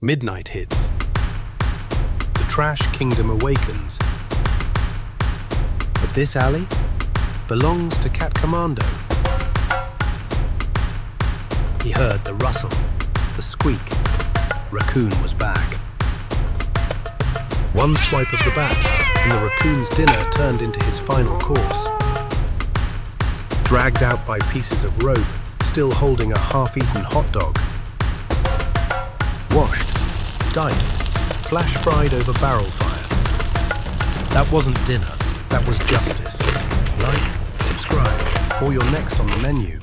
Midnight hits. The trash kingdom awakens. But this alley belongs to Cat Commando. He heard the rustle, the squeak. Raccoon was back. One swipe of the bat, and the raccoon's dinner turned into his final course. Dragged out by pieces of rope, still holding a half-eaten hot dog. Washed, diced, flash-fried over barrel fire. That wasn't dinner, that was justice. Like, subscribe, or you're next on the menu.